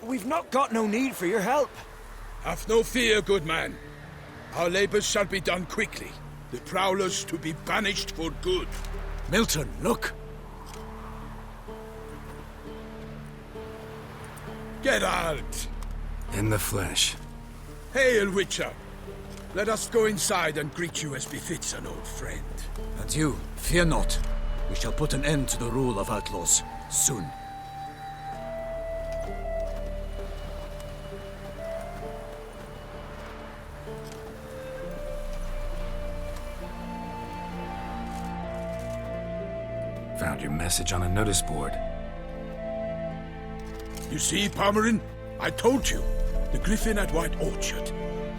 We've not got no need for your help. Have no fear, good man. Our labors shall be done quickly. The prowlers to be banished for good. Milton, look! Geralt! In the flesh. Hail, Witcher! Let us go inside and greet you as befits an old friend. And you, fear not. We shall put an end to the rule of outlaws, soon. Found your message on a notice board. You see, Palmerin? I told you. The griffin at White Orchard.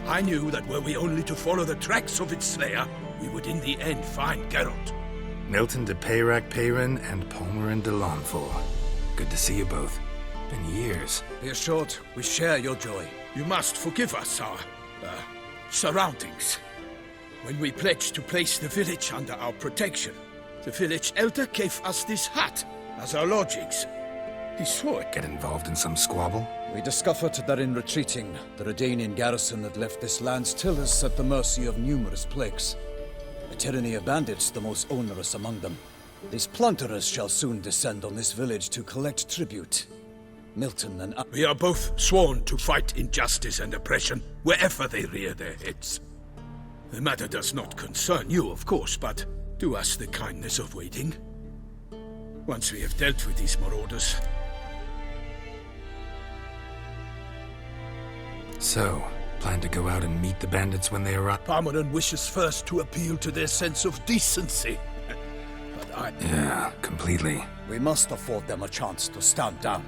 I knew that were we only to follow the tracks of its slayer, we would in the end find Geralt. Milton de Peyrac Peyrin and Palmerin de Launfal. Good to see you both. Been years. Be assured, we share your joy. You must forgive us our, surroundings. When we pledged to place the village under our protection, the village elder gave us this hut as our lodgings. He saw it. Get involved in some squabble? We discovered that in retreating, the Redanian garrison had left this land's tillers at the mercy of numerous plagues. A tyranny of bandits, the most onerous among them. These plunderers shall soon descend on this village to collect tribute. Milton and I... We are both sworn to fight injustice and oppression wherever they rear their heads. The matter does not concern you, of course, but do us the kindness of waiting. Once we have dealt with these marauders... So, plan to go out and meet the bandits when they arrive? Palmerin wishes first to appeal to their sense of decency. But Yeah, completely. We must afford them a chance to stand down.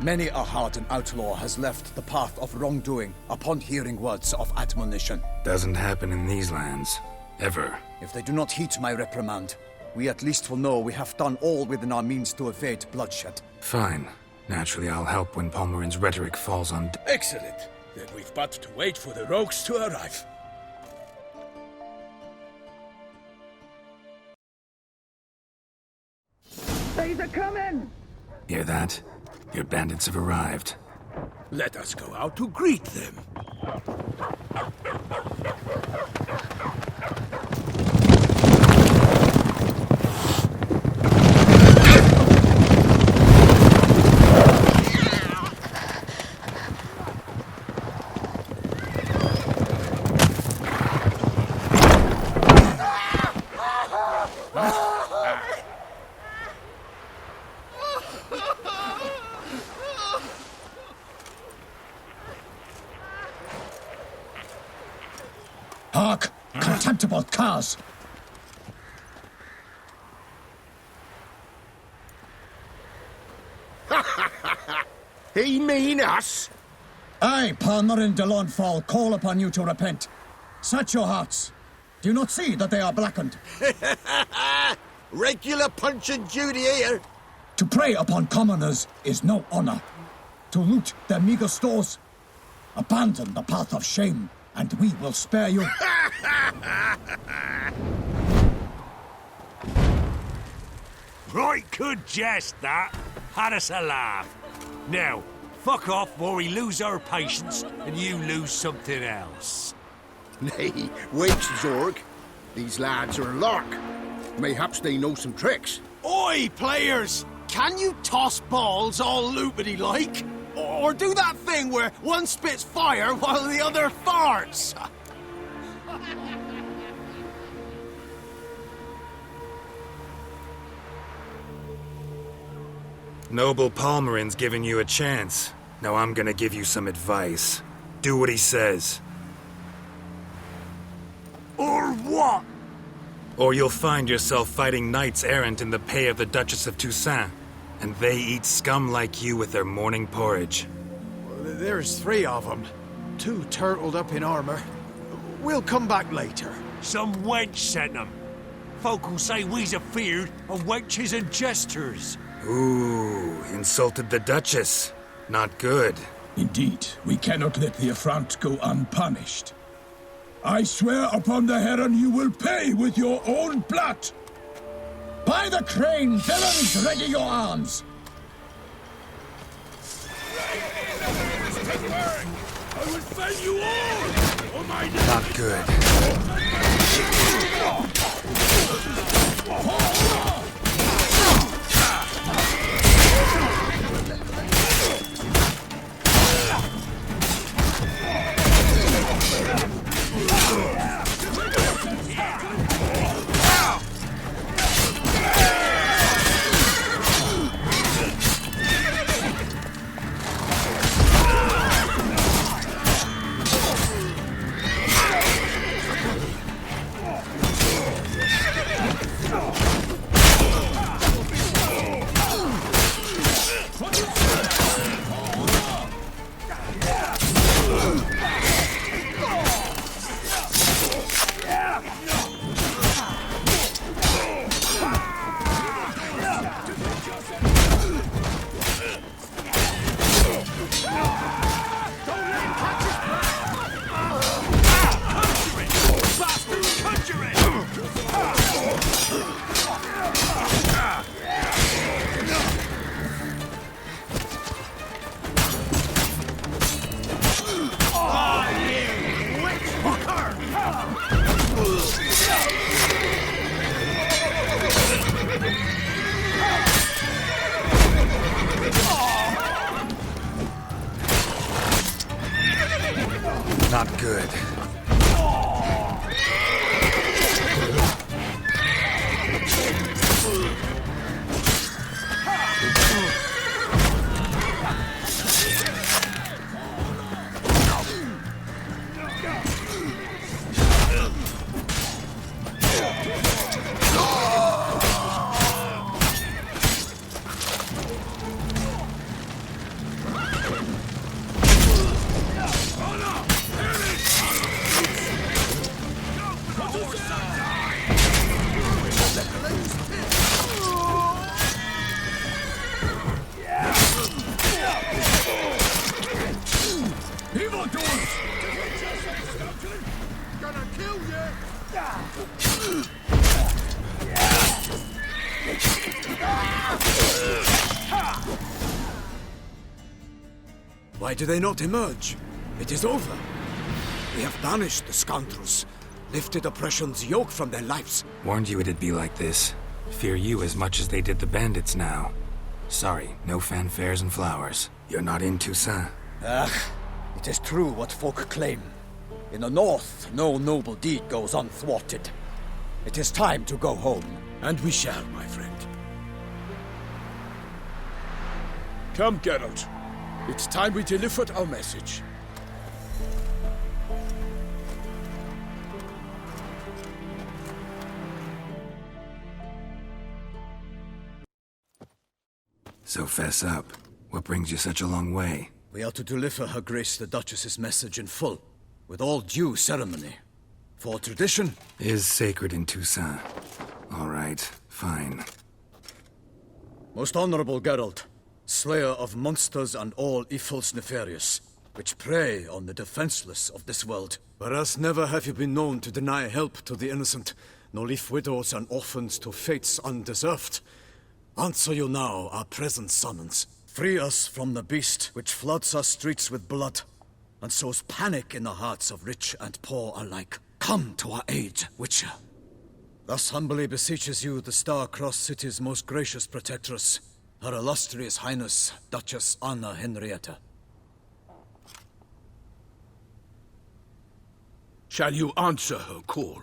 Many a hardened outlaw has left the path of wrongdoing upon hearing words of admonition. Doesn't happen in these lands. Ever. If they do not heed my reprimand, we at least will know we have done all within our means to evade bloodshed. Fine. Naturally, I'll help when Palmerin's rhetoric falls on... excellent. Then we've but to wait for the rogues to arrive. They's a coming! Hear that? Your bandits have arrived. Let us go out to greet them. Hark! Contemptible curs! He mean us? I, Palmerin de Launfal, call upon you to repent. Set your hearts. Do you not see that they are blackened? Regular punch and duty here. To prey upon commoners is no honor. To loot their meager stores, abandon the path of shame, and we will spare you. Right good jest, that. Had us a laugh. Now, fuck off before we lose our patience and you lose something else. Nay, wait, Zorg. These lads are a lark. Mayhaps they know some tricks. Oi, players! Can you toss balls all loopity-like? Or do that thing where one spits fire while the other farts? Noble Palmerin's giving you a chance. Now I'm gonna give you some advice. Do what he says. Or what? Or you'll find yourself fighting knights errant in the pay of the Duchess of Toussaint. And they eat scum like you with their morning porridge. There's 3 of them. 2 turtled up in armor. We'll come back later. Some wench sent them. Folk will say we's afeard of wenches and jesters. Ooh, insulted the Duchess. Not good. Indeed, we cannot let the affront go unpunished. I swear upon the heron you will pay with your own blood! By the crane, villains, ready your arms! I will fell you all! Oh my God! Not good. Not good. Gonna kill you! Why do they not emerge? It is over. We have banished the scoundrels, lifted oppression's yoke from their lives. Warned you it'd be like this. Fear you as much as they did the bandits now. Sorry, no fanfares and flowers. You're not in Toussaint. It is true what folk claim. In the north, no noble deed goes unthwarted. It is time to go home. And we shall, my friend. Come, Geralt. It's time we delivered our message. So fess up. What brings you such a long way? We are to deliver Her Grace the Duchess's message in full, with all due ceremony. For tradition Is sacred in Toussaint. All right, fine. Most honorable Geralt, slayer of monsters and all evils nefarious, which prey on the defenseless of this world. Whereas never have you been known to deny help to the innocent, nor leave widows and orphans to fates undeserved. Answer you now our present summons. Free us from the beast which floods our streets with blood, and sows panic in the hearts of rich and poor alike. Come to our aid, Witcher. Thus humbly beseeches you the Star-Crossed City's most gracious protectress, Her Illustrious Highness, Duchess Anna Henrietta. Shall you answer her call?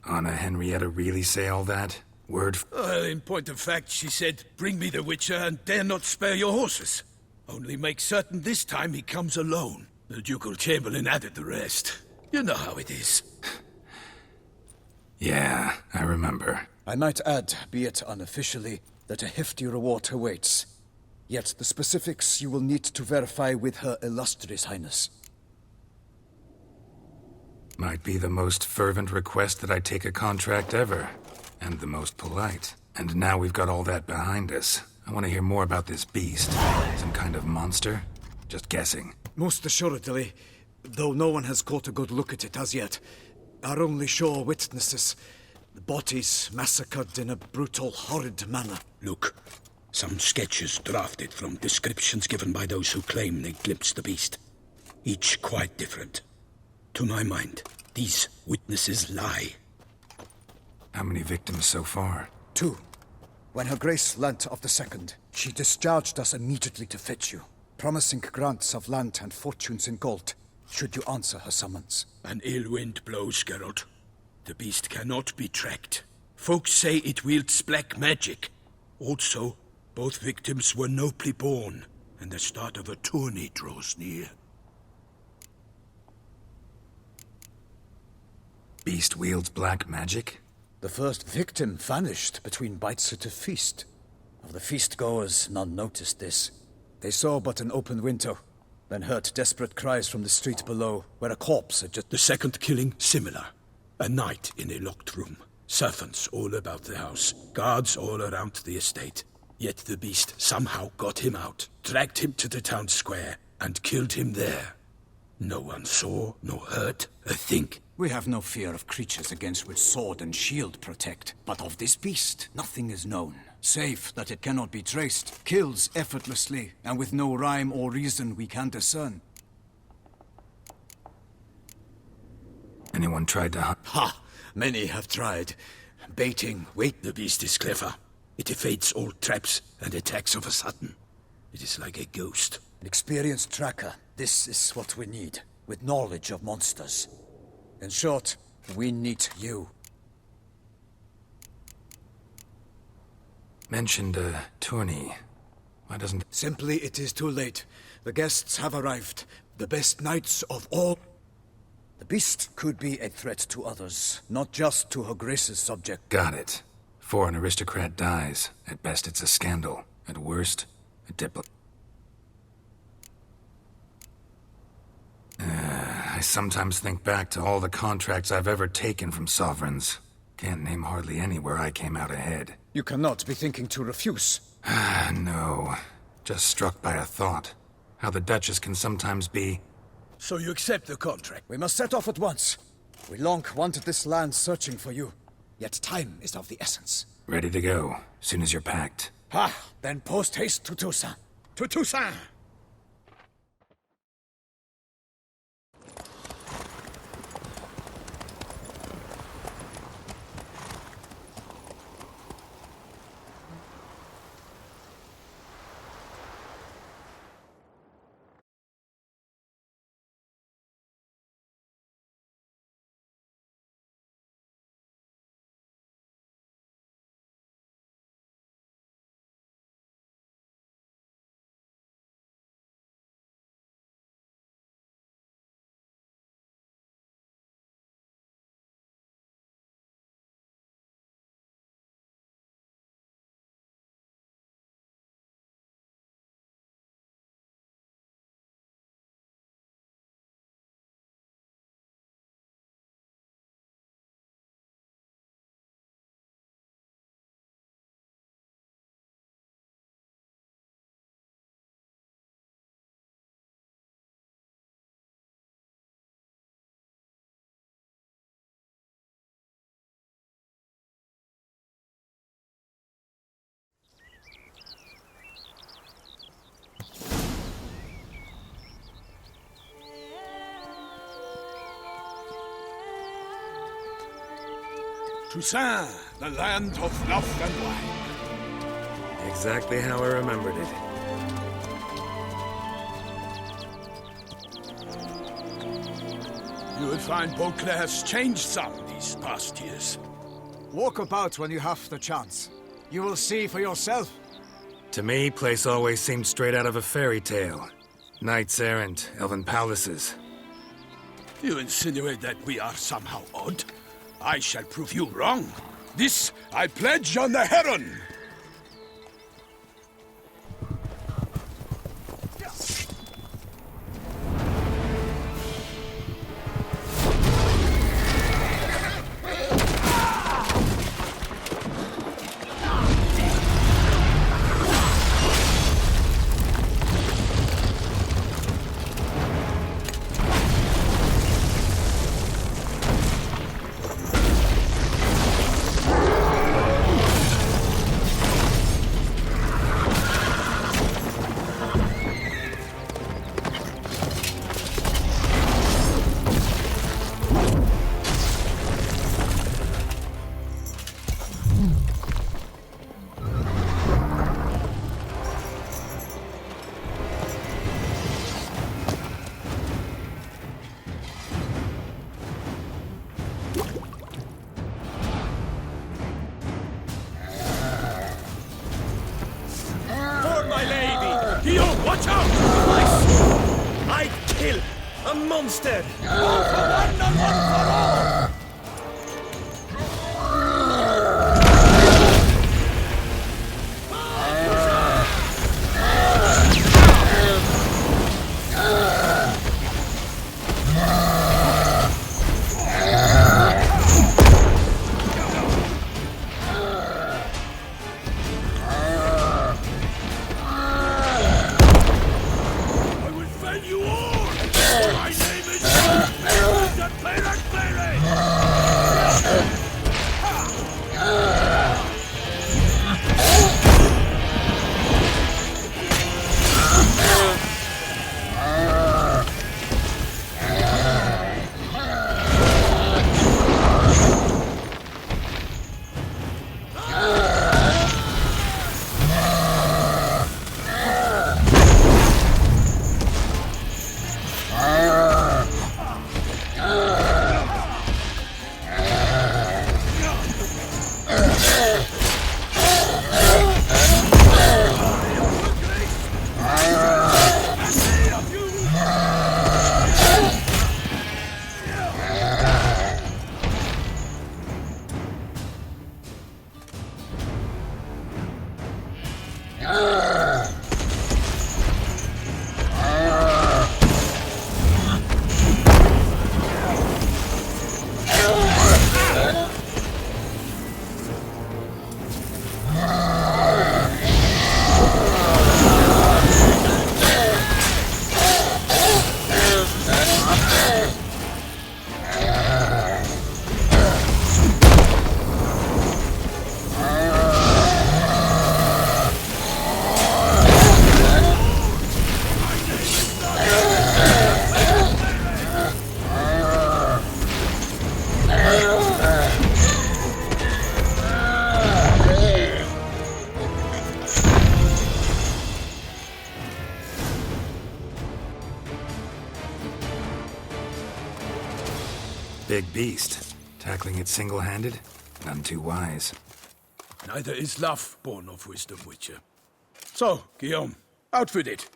Anna Henrietta really say all that? Word In point of fact, she said, bring me the Witcher and dare not spare your horses. Only make certain this time he comes alone. The Ducal Chamberlain added the rest. You know how it is. Yeah, I remember. I might add, be it unofficially, that a hefty reward awaits. Yet the specifics you will need to verify with Her Illustrious Highness. Might be the most fervent request that I take a contract ever. And the most polite. And now we've got all that behind us. I want to hear more about this beast. Some kind of monster? Just guessing. Most assuredly, though no one has caught a good look at it as yet. Our only sure witnesses The bodies massacred in a brutal, horrid manner. Look, some sketches drafted from descriptions given by those who claim they glimpsed the beast. Each quite different. To my mind, these witnesses lie. How many victims so far? 2. When Her Grace learnt of the second, she discharged us immediately to fetch you, promising grants of land and fortunes in gold, should you answer her summons. An ill wind blows, Geralt. The beast cannot be tracked. Folks say it wields black magic. Also, both victims were nobly born, and the start of a tourney draws near. Beast wields black magic? The first victim vanished between bites at a feast. Of the feast-goers, none noticed this. They saw but an open window, then heard desperate cries from the street below, where a corpse had just... The second killing, similar. A night in a locked room. Servants all about the house. Guards all around the estate. Yet the beast somehow got him out, dragged him to the town square, and killed him there. No one saw, nor heard a thing. We have no fear of creatures against which sword and shield protect. But of this beast, nothing is known. Save that it cannot be traced, kills effortlessly, and with no rhyme or reason we can discern. Anyone tried to hunt? Ha! Many have tried. Baiting, wait. The beast is clever. It evades all traps and attacks of a sudden. It is like a ghost. An experienced tracker. This is what we need, with knowledge of monsters. In short, we need you. Mentioned a tourney. Why doesn't... Simply, it is too late. The guests have arrived. The best knights of all... The beast could be a threat to others, not just to Her Grace's subject. Got it. Before an aristocrat dies, at best it's a scandal. At worst, a I sometimes think back to all the contracts I've ever taken from sovereigns. Can't name hardly any where I came out ahead. You cannot be thinking to refuse. No. Just struck by a thought. How the Duchess can sometimes be... So you accept the contract? We must set off at once. We long wanted this land searching for you. Yet time is of the essence. Ready to go, soon as you're packed. Then post-haste to Toussaint. To Toussaint! Toussaint, the land of love and wine. Exactly how I remembered it. You will find Beauclair has changed some these past years. Walk about when you have the chance. You will see for yourself. To me, place always seemed straight out of a fairy tale. Knights errant, elven palaces. You insinuate that we are somehow odd? I shall prove you wrong. This I pledge on the Heron! my lady! Guillaume, watch out! I'd kill a monster! I will fell you all! My name is the Pirate Big beast. Tackling it single-handed? None too wise. Neither is love born of wisdom, Witcher. So, Guillaume, out with it.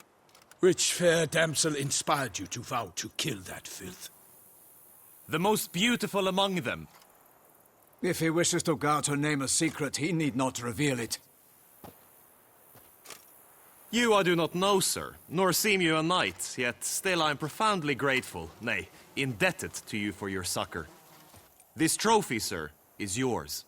Which fair damsel inspired you to vow to kill that filth? The most beautiful among them. If he wishes to guard her name a secret, he need not reveal it. You I do not know, sir, nor seem you a knight, yet still I am profoundly grateful, nay, indebted to you for your succor. This trophy, sir, is yours.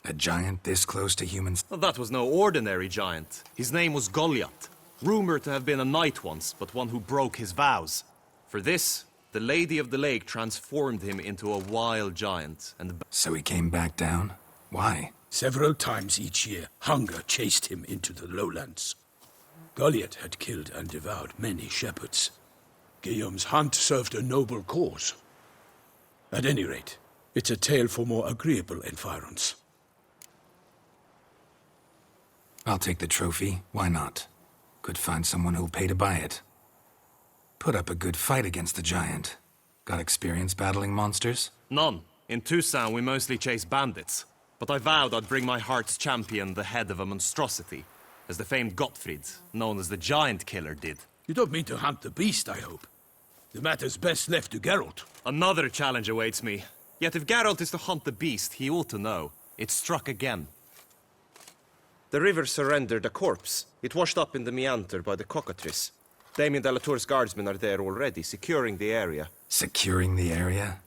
A giant this close to humans? Well, that was no ordinary giant. His name was Goliath, rumored to have been a knight once, but one who broke his vows. For this, the Lady of the Lake transformed him into a wild giant, and... So he came back down? Why? Several times each year, hunger chased him into the lowlands. Goliath had killed and devoured many shepherds. Guillaume's hunt served a noble cause. At any rate, it's a tale for more agreeable environs. I'll take the trophy. Why not? Could find someone who'll pay to buy it. Put up a good fight against the giant. Got experience battling monsters? None. In Toussaint we mostly chase bandits. But I vowed I'd bring my heart's champion the head of a monstrosity, as the famed Gottfried, known as the Giant Killer, did. You don't mean to hunt the beast, I hope. The matter's best left to Geralt. Another challenge awaits me. Yet if Geralt is to hunt the beast, he ought to know. It struck again. The river surrendered a corpse. It washed up in the meander by the cockatrice. Damien de la Tour's guardsmen are there already, securing the area. Securing the area?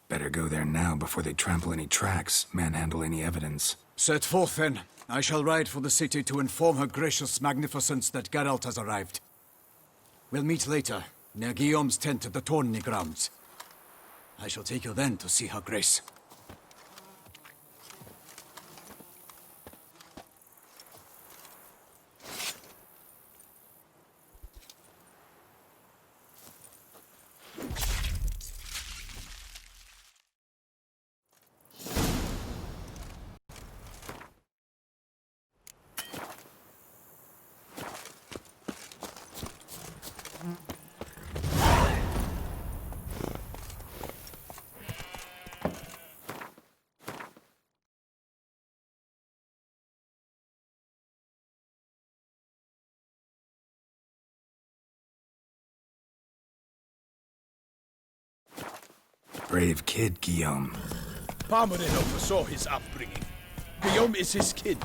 Better go there now before they trample any tracks, manhandle any evidence. Set forth, then. I shall ride for the city to inform her gracious magnificence that Geralt has arrived. We'll meet later, near Guillaume's tent at the Tourney grounds. I shall take you then to see her grace. Brave kid, Guillaume. Parmerin oversaw his upbringing. Guillaume is his kin.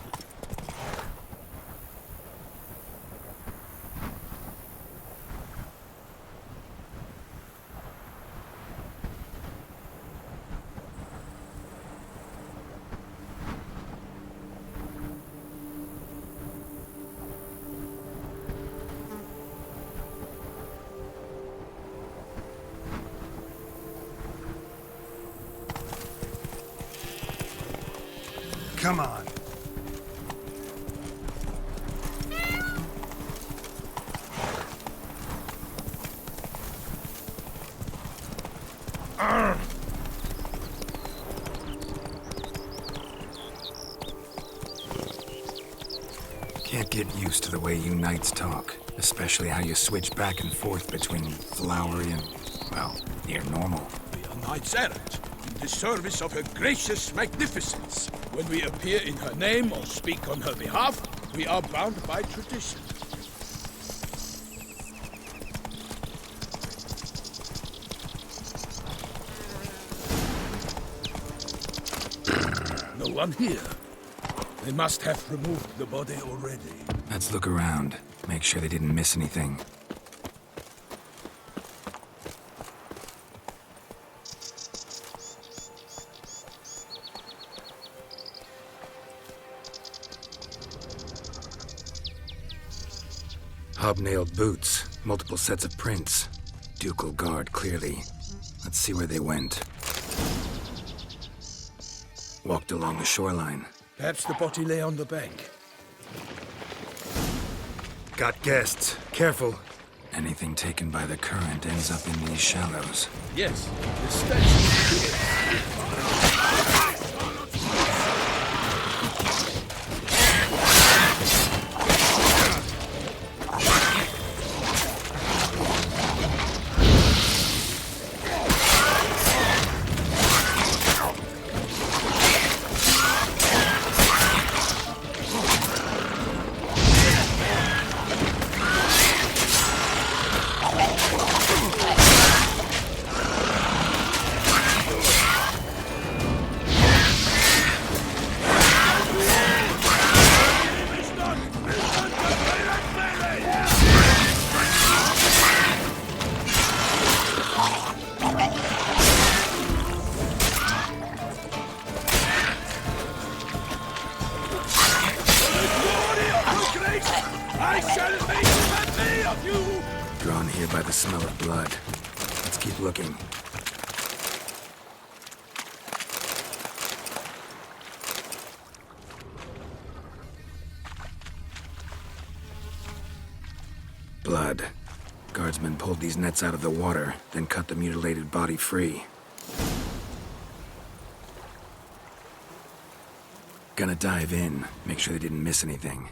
Come on. Can't get used to the way you knights talk, especially how you switch back and forth between flowery and, well, near normal. We are knights errant, in the service of her gracious magnificence. When we appear in her name or speak on her behalf, we are bound by tradition. No one here. They must have removed the body already. Let's look around. Make sure they didn't miss anything. Hobnailed boots, multiple sets of prints. Ducal guard, clearly. Let's see where they went. Walked along the shoreline. Perhaps the body lay on the bank. Got guests. Careful. Anything taken by the current ends up in these shallows. Yes, the statue. Drawn here by the smell of blood. Let's keep looking. Blood. Guardsmen pulled these nets out of the water, then cut the mutilated body free. Gonna dive in, make sure they didn't miss anything.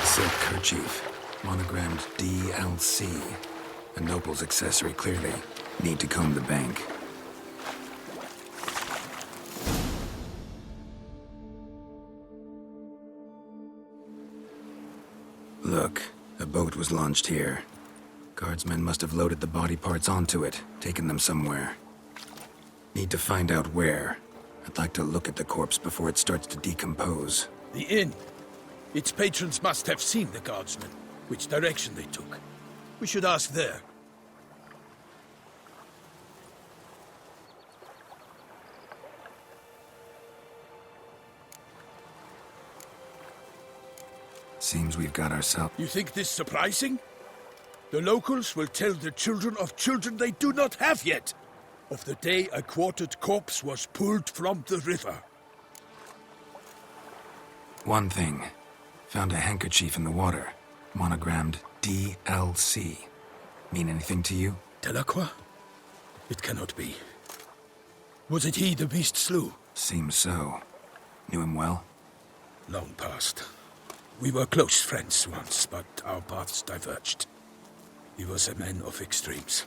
Silk kerchief, monogrammed DLC. A noble's accessory, clearly. Need to comb the bank. Look, a boat was launched here. Guardsmen must have loaded the body parts onto it, taken them somewhere. Need to find out where. I'd like to look at the corpse before it starts to decompose. The inn. Its patrons must have seen the guardsmen, which direction they took. We should ask there. Seems we've got ourselves... You think this surprising? The locals will tell the children of children they do not have yet of the day a quartered corpse was pulled from the river. One thing. Found a handkerchief in the water. Monogrammed DLC. Mean anything to you? Delacroix? It cannot be. Was it he the beast slew? Seems so. Knew him well? Long past. We were close friends once, but our paths diverged. He was a man of extremes,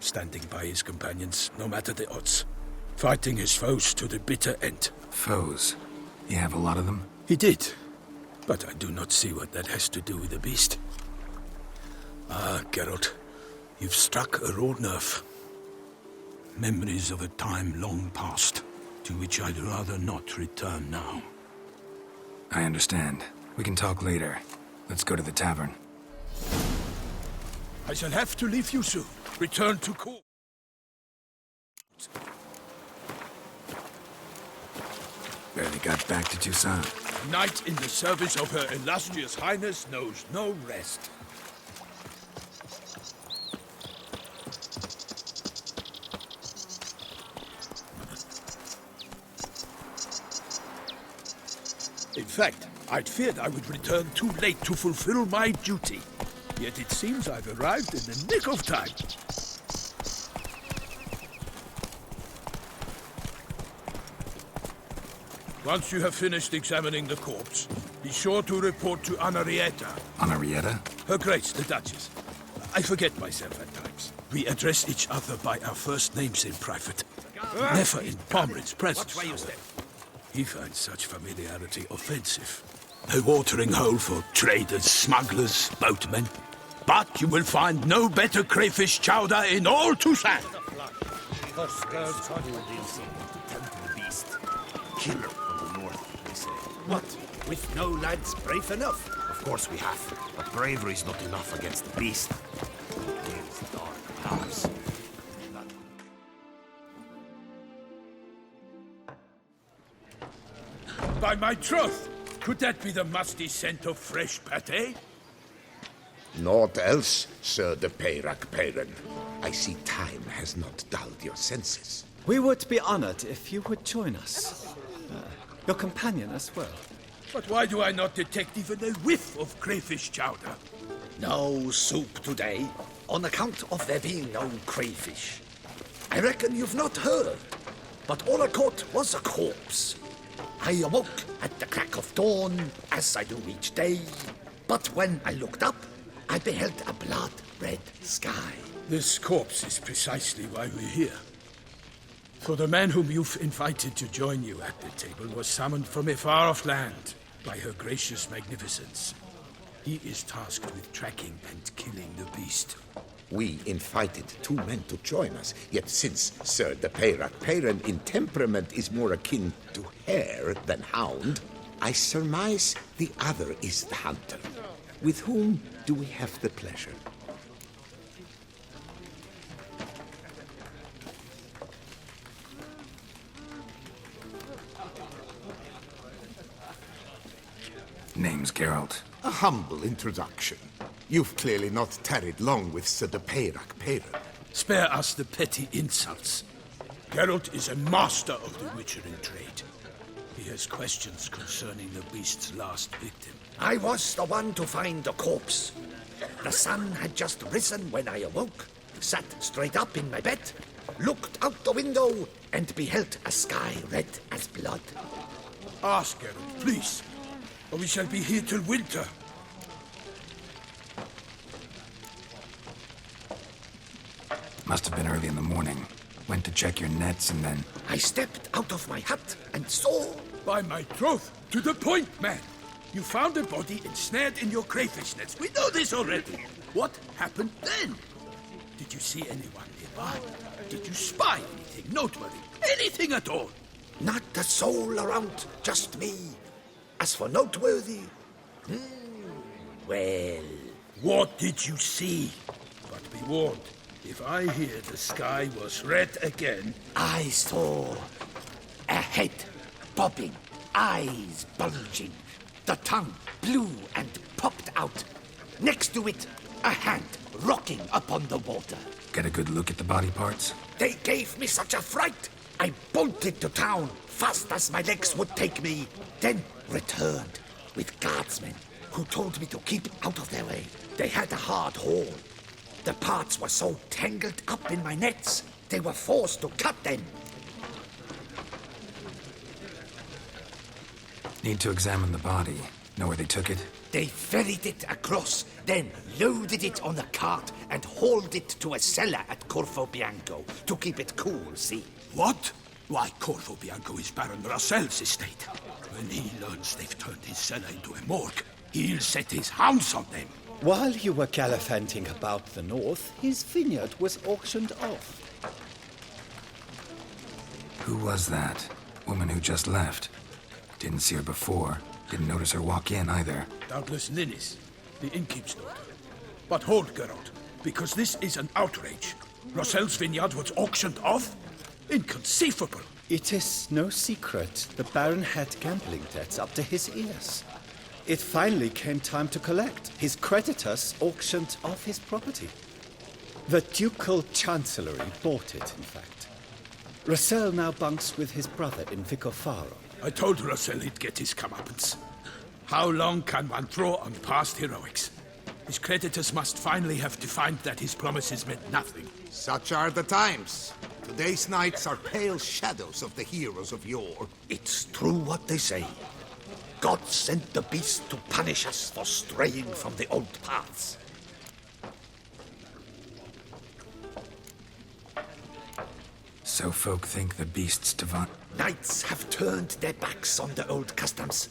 standing by his companions, no matter the odds, fighting his foes to the bitter end. Foes? You have a lot of them? He did, but I do not see what that has to do with the beast. Ah, Geralt, you've struck a raw nerve. Memories of a time long past, to which I'd rather not return now. I understand. We can talk later. Let's go to the tavern. I shall have to leave you soon. Return to court. Barely got back to Toussaint. Knight in the service of Her Illustrious Highness knows no rest. In fact, I'd feared I would return too late to fulfill my duty. Yet it seems I've arrived in the nick of time. Once you have finished examining the corpse, be sure to report to Anarietta. Anarietta? Her Grace, the Duchess. I forget myself at times. We address each other by our first names in private. Never in Pomrin's presence. He finds such familiarity offensive. A watering hole for traders, smugglers, boatmen. But you will find no better crayfish chowder in all Toussaint. Killer from the north, they say. What? With no lads brave enough? Of course we have. But bravery's not enough against the beast. His dark powers. By my troth, could that be the musty scent of fresh pâté? Naught else, Sir de Peyrac-Peyran. I see time has not dulled your senses. We would be honored if you would join us. Your companion as well. But why do I not detect even a whiff of crayfish chowder? No soup today, on account of there being no crayfish. I reckon you've not heard, but all I caught was a corpse. I awoke at the crack of dawn, as I do each day, but when I looked up, I beheld a blood-red sky. This corpse is precisely why we're here. For the man whom you've invited to join you at the table was summoned from a far-off land by her gracious magnificence. He is tasked with tracking and killing the beast. We invited two men to join us, yet since Sir de Peyrac-Peyran in temperament is more akin to hare than hound, I surmise the other is the hunter. With whom do we have the pleasure? Name's Geralt. A humble introduction. You've clearly not tarried long with Sir de Peyrac-Peyran. Spare us the petty insults. Geralt is a master of the witchering trade. He has questions concerning the beast's last victim. I was the one to find the corpse. The sun had just risen when I awoke, sat straight up in my bed, looked out the window, and beheld a sky red as blood. Ask Geralt, please, or we shall be here till winter. Must have been early in the morning. Went to check your nets and then... I stepped out of my hut and saw... By my troth, to the point, man. You found a body ensnared in your crayfish nets. We know this already. What happened then? Did you see anyone nearby? Did you spy anything noteworthy? Anything at all? Not a soul around, just me. As for noteworthy... well... What did you see? But be warned, if I hear the sky was red again... I saw a head bobbing, eyes bulging, the tongue blue and popped out. Next to it, a hand rocking upon the water. Get a good look at the body parts? They gave me such a fright. I bolted to town fast as my legs would take me, then returned with guardsmen who told me to keep out of their way. They had a hard haul. The parts were so tangled up in my nets, they were forced to cut them. Need to examine the body. Know where they took it? They ferried it across, then loaded it on a cart and hauled it to a cellar at Corvo Bianco to keep it cool, see? What? Why, Corvo Bianco is Baron Russell's estate. When he learns they've turned his cellar into a morgue, he'll set his hounds on them. While you were gallivanting about the north, his vineyard was auctioned off. Who was that? Woman who just left. Didn't see her before. Didn't notice her walk in either. Doubtless Ninnis, the innkeep's daughter. But hold, Geralt, because this is an outrage. Russell's vineyard was auctioned off? Inconceivable! It is no secret the Baron had gambling debts up to his ears. It finally came time to collect. His creditors auctioned off his property. The Ducal Chancellery bought it, in fact. Russell now bunks with his brother in Vicofaro. I told Russell he'd get his comeuppance. How long can one throw on past heroics? His creditors must finally have defined that his promises meant nothing. Such are the times. Today's knights are pale shadows of the heroes of yore. It's true what they say. God sent the beast to punish us for straying from the old paths. So folk think the beast's divine. Knights have turned their backs on the old customs.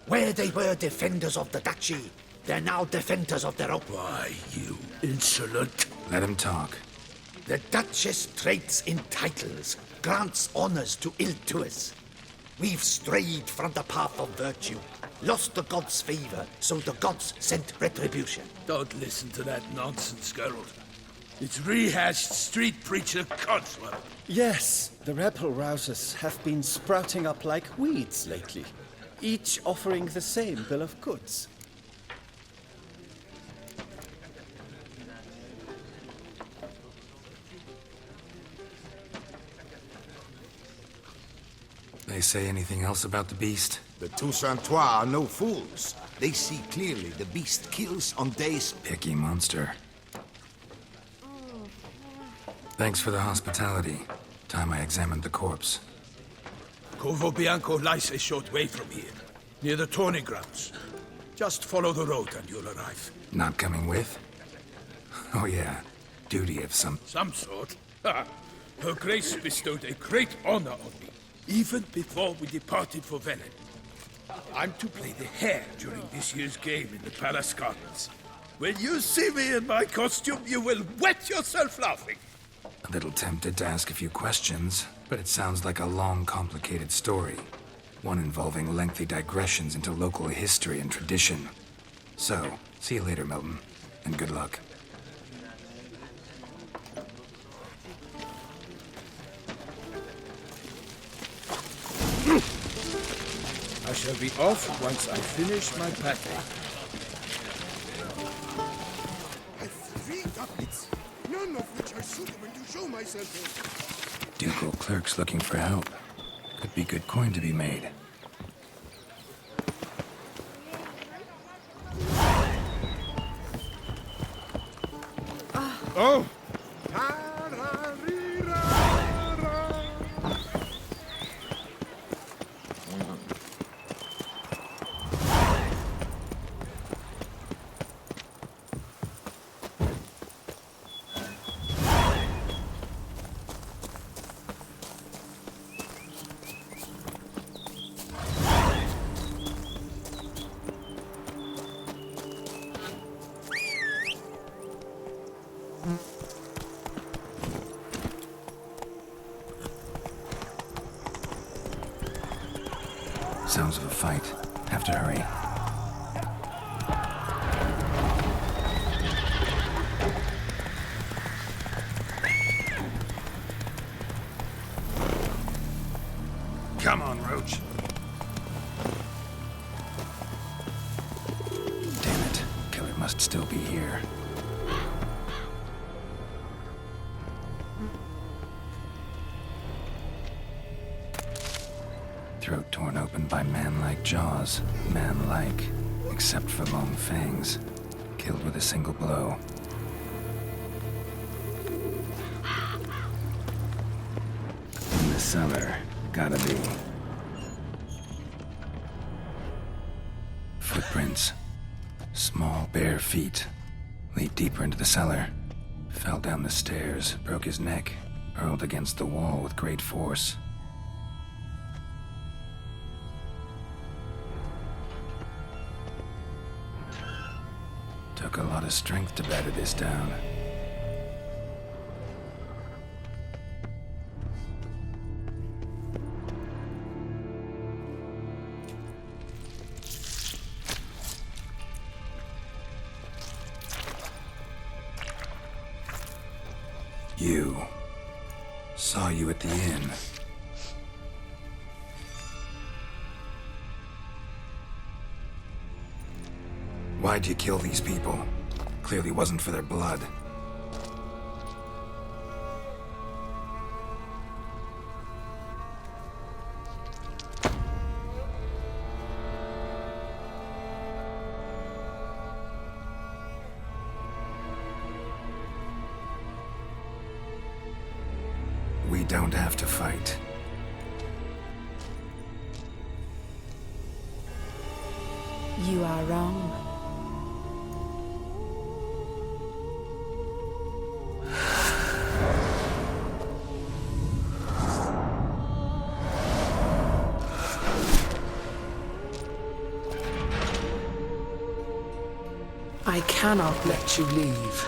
Where they were defenders of the duchy, they're now defenders of their own. Why, you insolent... Let him talk. The Duchess trades in titles, grants honors to ill-doers. We've strayed from the path of virtue, lost the gods' favor, so the gods sent retribution. Don't listen to that nonsense, Geralt. It's rehashed street preacher codswell. Yes, the rebel rousers have been sprouting up like weeds lately, each offering the same bill of goods. They say anything else about the beast? The Toussaintois are no fools. They see clearly the beast kills on days... Picky monster. Thanks for the hospitality. Time I examined the corpse. Corvo Bianco lies a short way from here, near the tourney grounds. Just follow the road and you'll arrive. Not coming with? Oh yeah, duty of some... Some sort? Ha! Her Grace bestowed a great honor on me, even before we departed for Velen. I'm to play the hare during this year's game in the palace gardens. When you see me in my costume, you will wet yourself laughing. A little tempted to ask a few questions, but it sounds like a long, complicated story. One involving lengthy digressions into local history and tradition. So, see you later, Milton, and good luck. I shall be off once I finish my packing. I've 3 doublets, none of which are suitable to show myself in. Ducal clerk's looking for help. Could be good coin to be made. Oh! Sounds of a fight. Have to hurry. Come on, Roach. Damn it. Killer must still be here. throat torn open by man-like jaws. Man-like, except for long fangs. Killed with a single blow. In the cellar. Gotta be. Footprints. Small, bare feet. Lead deeper into the cellar. Fell down the stairs, broke his neck, hurled against the wall with great force. Took a lot of strength to batter this down. You. Saw you at the inn. Why'd you kill these people? Clearly wasn't for their blood. We don't have to fight. You are wrong. I cannot let you leave.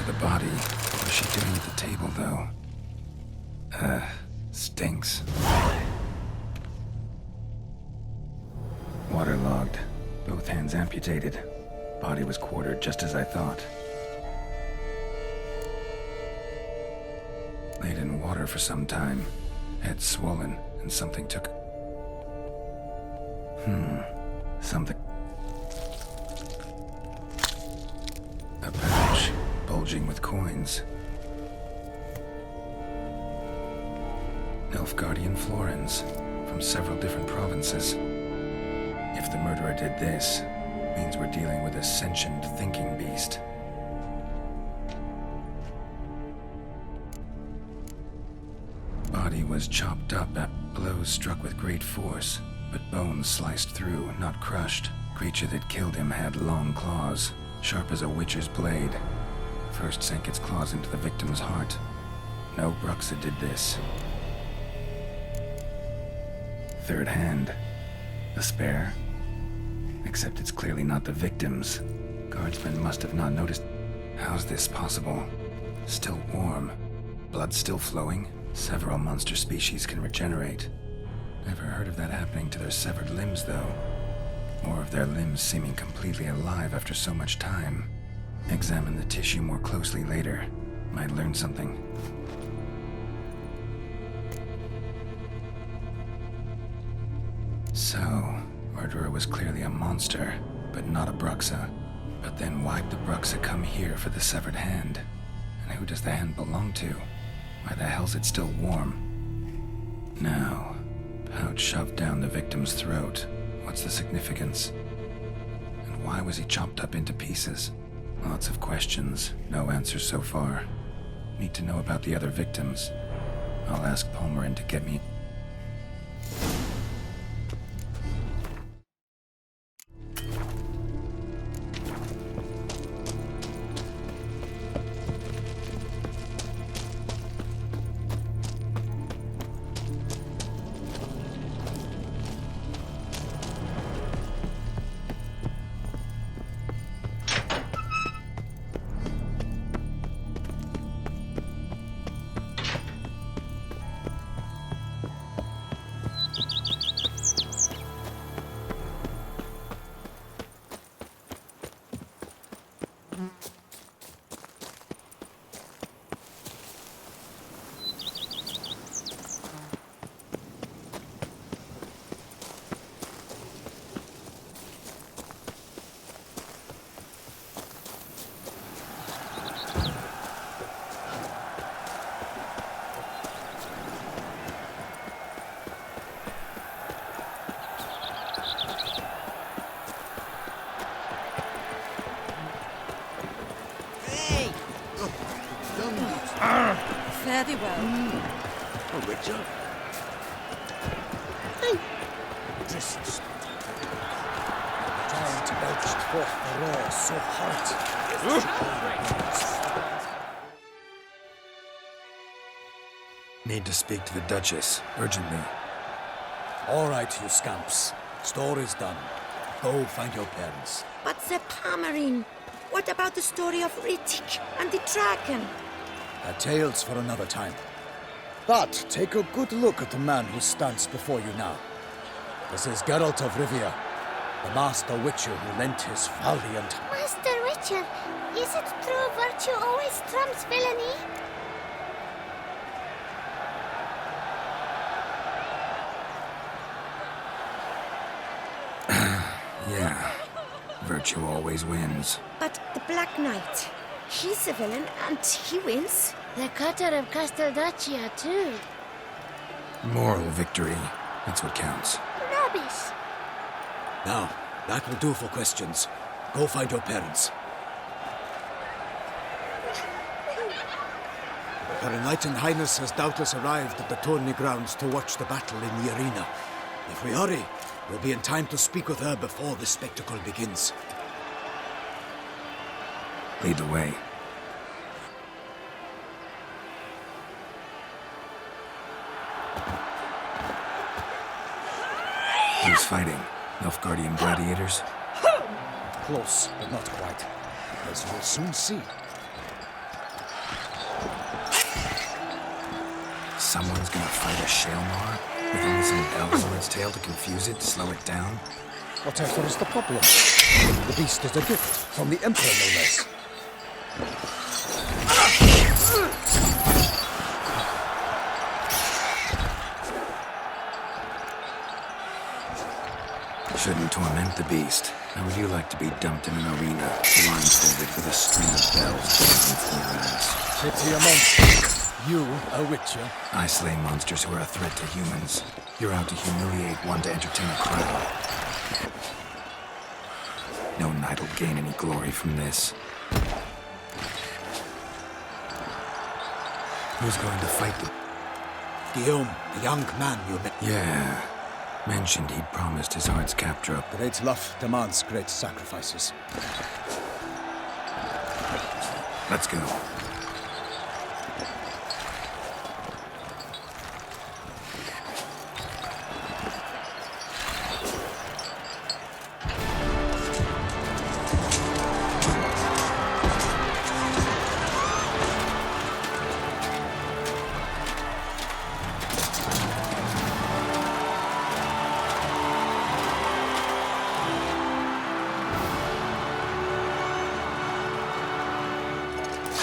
the body. What's she doing at the table, though? Stinks. Waterlogged. Both hands amputated. Body was quartered just as I thought. Laid in water for some time. Head swollen, and something took... Something... A pouch, bulging with coins. Nilfgaardian florins, from several different provinces. If the murderer did this, means we're dealing with a sentient thinking beast. Body was chopped up at blows struck with great force, but bones sliced through, not crushed. Creature that killed him had long claws, sharp as a witcher's blade. First sank its claws into the victim's heart. No Bruxa did this. Third hand. A spare? Except it's clearly not the victim's. Guardsmen must have not noticed. How's this possible? Still warm. Blood still flowing? Several monster species can regenerate. Never heard of that happening to their severed limbs, though. Or of their limbs seeming completely alive after so much time. Examine the tissue more closely later. Might learn something. So, murderer was clearly a monster, but not a Bruxa. But then why'd the Bruxa come here for the severed hand? And who does the hand belong to? Why the hell's it still warm? Now, pouch shoved down the victim's throat. What's the significance? And why was he chopped up into pieces? Lots of questions, no answers so far. Need to know about the other victims. I'll ask Palmerin to get me... Very well. Oh, Richard. Drisses. Giant belched forth the roar so hot. Need to speak to the Duchess, urgently. All right, you scamps. Story's done. Go find your parents. But Sir Palmerin, what about the story of Rittik and the dragon? A tale's for another time. But take a good look at the man who stands before you now. This is Geralt of Rivia, the master witcher who lent his valiant... Master Witcher, is it true virtue always trumps villainy? Yeah. Virtue always wins. But the Black Knight, he's a villain and he wins. The cutter of Casteldaccia, too. Moral victory. That's what counts. Rubbish. Now, that will do for questions. Go find your parents. Her Enlightened Highness has doubtless arrived at the tourney grounds to watch the battle in the arena. If we hurry, we'll be in time to speak with her before the spectacle begins. Lead the way. Who's fighting? Nilfgaardian gladiators? Close, but not quite. As you'll soon see. someone's gonna fight a Shaelmar with only some bells on its tail to confuse it, slow it down? Whatever is the problem? The beast is a gift from the Emperor, no less. Shouldn't torment the beast. How would you like to be dumped in an arena, blindfolded with a string of bells dangling from your ass? Pity a monster. You, a witcher. I slay monsters who are a threat to humans. You're out to humiliate one to entertain a crowd. No knight will gain any glory from this. Who's going to fight the... Guillaume, the young man you met. Yeah. Mentioned he'd promised his heart's capture up. Great love demands great sacrifices. Let's go.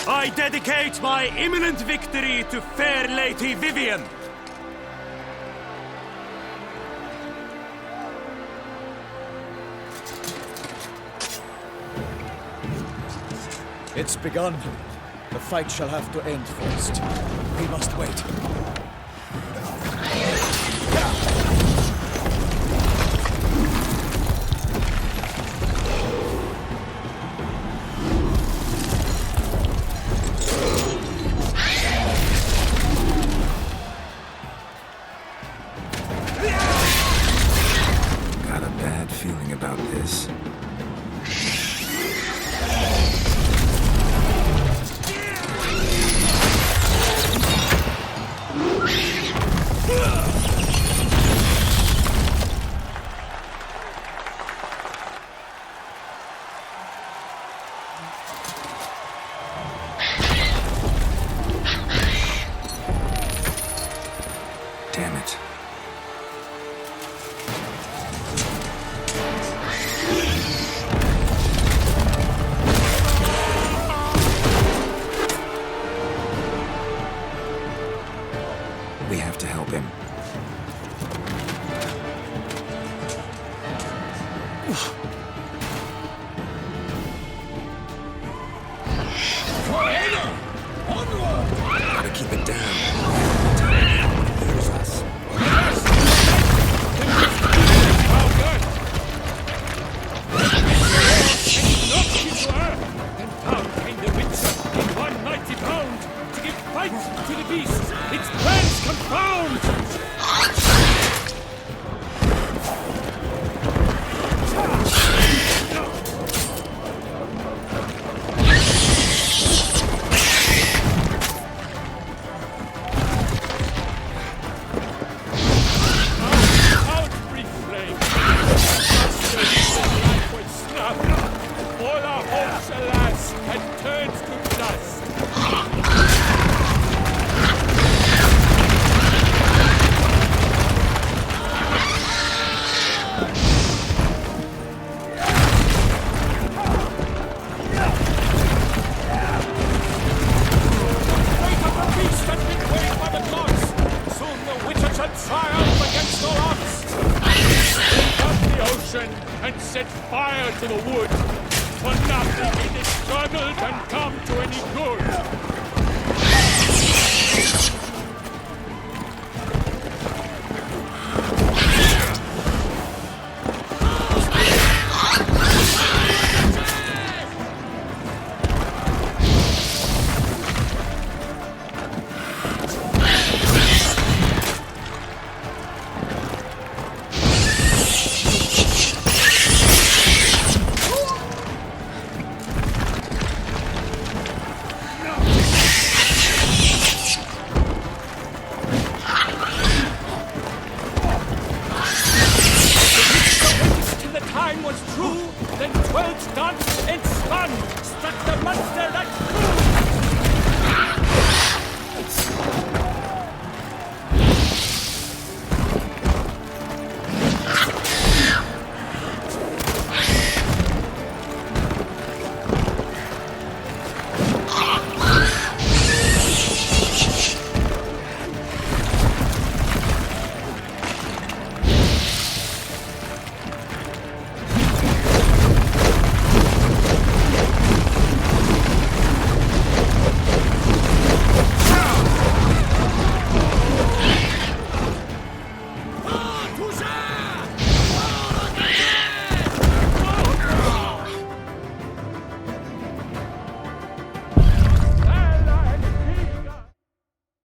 I dedicate my imminent victory to fair Lady Vivian. It's begun. The fight shall have to end first. We must wait. Got a bad feeling about this. Damn it. We have to help him. Gotta keep it down. Here's us. Down came the Witcher in 190 pound to give fight to the beast. Its plans confound. All our hopes, alas, had turned to dust. Fate of the beast has been weighed by the gods. Soon the Witcher shall triumph against all odds. Up the ocean and set fire to the wood. For nothing in it struggled and come to any good.